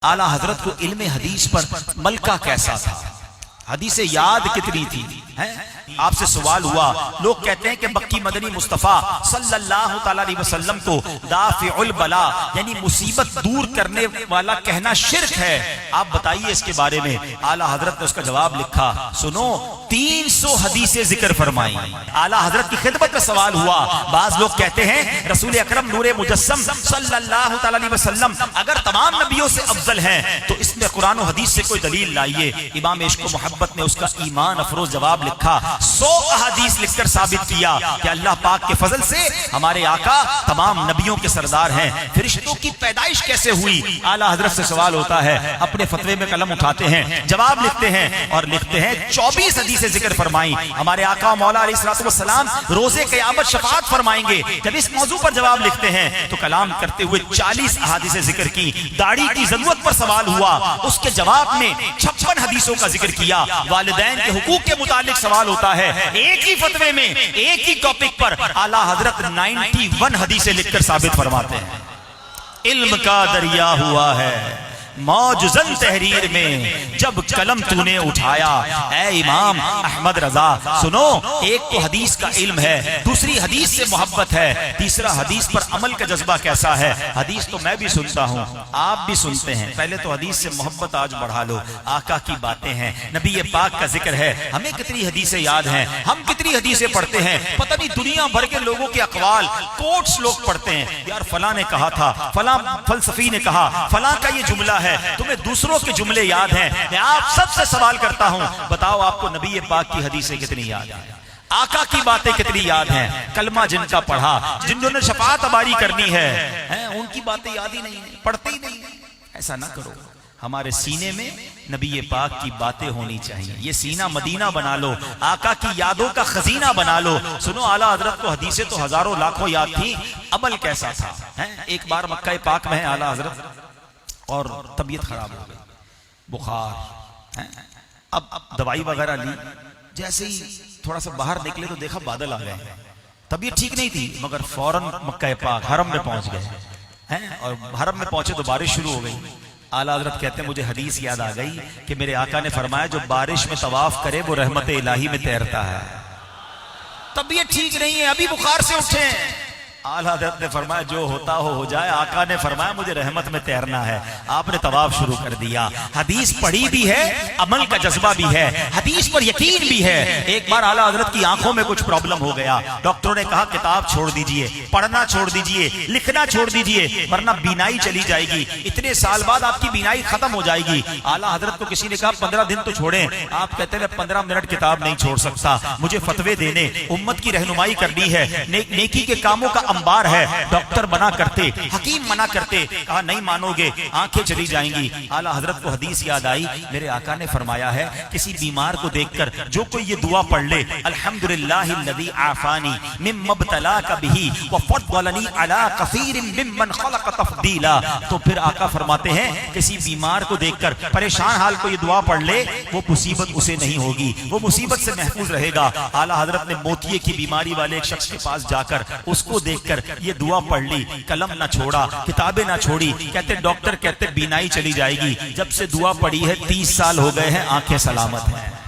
आला हजरत को इल्म हदीस पर मलका कैसा था, हदीस याद कितनी थी हैं? आपसे सवाल हुआ, लोग कहते हैं कि मक्की मदनी मुस्तफा सल्लल्लाहु तआला अलैहि वसल्लम को दाफिउल बला यानी मुसीबत दूर करने वाला कहना शिर्क है, आप बताइए इसके बारे में। आला हजरत ने उसका जवाब लिखा, सुनो 300 हदीसें जिक्र फरमाई। आला हजरत की खिदमत में सवाल हुआ, बाज लोग कहते हैं रसूल अकरम नूरे मुजस्सम सल्लल्लाहु तआला अलैहि वसल्लम अगर तमाम नबियों से अफजल हैं तो इसमें कुरान और हदीस से कोई दलील लाइए। इमाम इश्क व मोहब्बत ने उसका ईमान अफरोज जवाब लिखा, 100 अहादीस लिखकर साबित किया कि अल्लाह पाक के फजल से हमारे आका तमाम नबियों के सरदार हैं। फरिश्तों की पैदाइश कैसे हुई, आला हजरत से सवाल होता है। अपने फतवे में कलम उठाते हैं, जवाब लिखते हैं और लिखते हैं 24 हदीसें जिक्र फरमाई। हमारे आका मौला अलैहिस्सलातु वस्सलाम रोजे क़यामत शफाअत फरमाएंगे। जब इस मौजू पर जवाब लिखते हैं तो कलाम करते हुए 40 अहादीसें जिक्र की। दाढ़ी की जरूरत पर सवाल हुआ, उसके जवाब में 56 हदीसों का जिक्र किया। वालिदैन के हुकूक के मुतालिक सवाल होता है, एक ही फतवे में एक ही टॉपिक पर आला हजरत 91 हदीसें लिखकर साबित फरमाते हैं। इल्म का दरिया हुआ है मौजज़न तहरीर में जब कलम तूने उठाया। ऐ इमाम अहमद रजा सुनो, एक तो हदीस का इल्म है, दूसरी हदीस से मोहब्बत है, तीसरा हदीस पर अमल का जज्बा कैसा है। हदीस तो मैं भी सुनता हूँ, आप भी सुनते हैं, पहले तो हदीस से मोहब्बत आज बढ़ा लो। आका की बातें हैं, नबी पाक का जिक्र है, हमें कितनी हदीसें याद हैं, हम कितनी हदीसें पढ़ते हैं। पता नहीं दुनिया भर के लोगों के अकवाल कोट्स लोग पढ़ते हैं, यार फला ने कहा था, फला फलसफी ने कहा, फला का ये जुमला है, तुम्हें दूसरों के जुमले याद हैं। मैं आप सबसे सवाल करता हूं, बताओ आपको नबी पाक की हदीसें कितनी याद हैं, आका की बातें कितनी याद हैं। कलमा जिनका पढ़ा, जिन्होंने शफाअत अबारी करनी है, उनकी बातें याद ही नहीं है, पढ़ते ही नहीं। ऐसा ना करो, हमारे सीने में नबी पाक की बातें होनी चाहिए। ये सीना मदीना बना लो, आका की यादों का खजीना बना लो। सुनो, आला हजरत को हदीसें तो हजारों लाखों याद थी, अमल कैसा था। एक बार मक्का पाक में है आला हजरत और तबीयत खराब हो गई, बुखार, अब दवाई वगैरह ली, जैसे ही थोड़ा सा बाहर निकले तो देखा बादल आ गए। तबीयत ठीक नहीं थी मगर फौरन मक्का पाक हरम में पहुंच गए हैं और हरम में पहुंचे तो बारिश शुरू हो गई। आला हजरत कहते हैं मुझे हदीस याद आ गई कि मेरे आका ने फरमाया जो बारिश में तवाफ करे वो रहमत इलाही में तैरता है। तबीयत ठीक नहीं है, अभी बुखार से उठे हैं। आला हज़रत ने फरमाया जो होता हो जाए। आका ने फरमाया मुझे रहमत में तैरना है। आपने तवाफ शुरू कर दिया। हदीस पढ़ी भी है, अमल का जज्बा भी है, हदीस पर यकीन भी है। एक बार आला हज़रत की आंखों में कुछ प्रॉब्लम हो गया, डॉक्टरों ने कहा किताब छोड़ दीजिए, पढ़ना छोड़ दीजिए, लिखना छोड़ दीजिए, वरना बीनाई चली जाएगी, इतने साल बाद आपकी बीनाई खत्म हो जाएगी। आला हज़रत को किसी ने कहा 15 दिन तो छोड़ें। आप कहते हैं 15 मिनट किताब नहीं छोड़ सकता, मुझे फतवे देने, उम्मत की रहनुमाई करनी है, नेकी के कामों का अंबार है। डॉक्टर मना करते, हकीम मना करते, कहा नहीं मानोगे आंखें चली जाएंगी। आला हजरत को हदीस याद आई, मेरे आका ने फरमाया है किसी बीमार को देखकर जो कोई ये दुआ पढ़ ले, अल्हम्दुलिल्लाहिल्लज़ी आफानी मिम्मा इब्तलाका बिही व फद्दलनी अला कसीरिन मिम्मन खलक़ तफ़दीला, तो फिर आका फरमाते हैं किसी बीमार को देखकर, परेशान हाल को ये दुआ पढ़ ले, वो मुसीबत उसे नहीं होगी, वो मुसीबत से महफूज रहेगा। आला हजरत ने मोतिये की बीमारी वाले एक शख्स के पास जाकर उसको देखकर ये दुआ पढ़ ली, कलम ना छोड़ा, किताबें ना छोड़ी। कहते डॉक्टर कहते बीनाई चली जाएगी। जब से दुआ पढ़ी है 30 साल हो गए हैं, आंखें सलामत हैं।